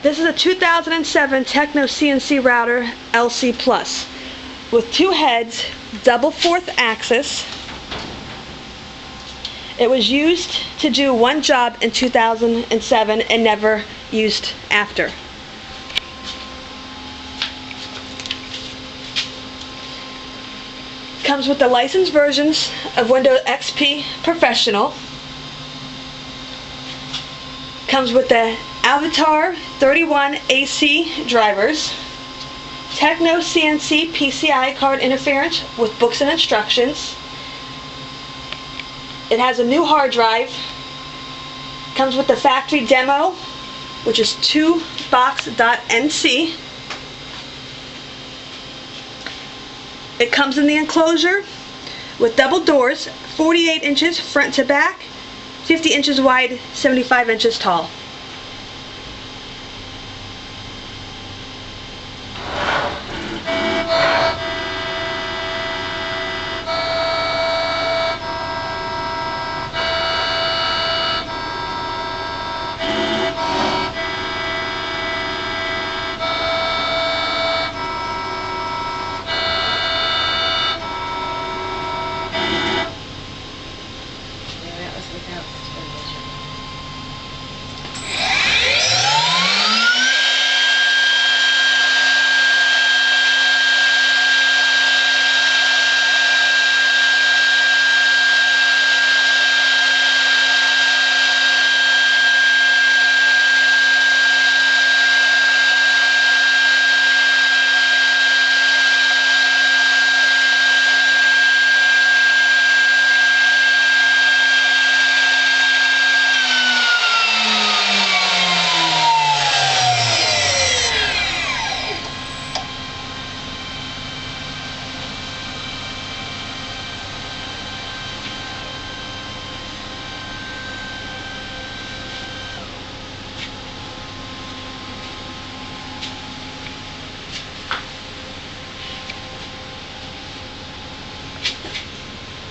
This is a 2007 Techno Cnc router Lcplus with 2 heads, double 4th axis. It was used to do one job in 2007 and never used after. Comes with the licensed versions of Windows XP Professional. Comes with the Avatar 31 AC drivers, Techno Cnc PCI card interference with books and instructions. It has a new hard drive. Comes with the factory demo, which is 2box.nc. It comes in the enclosure with double doors, 48 inches front to back, 50 inches wide, 75 inches tall.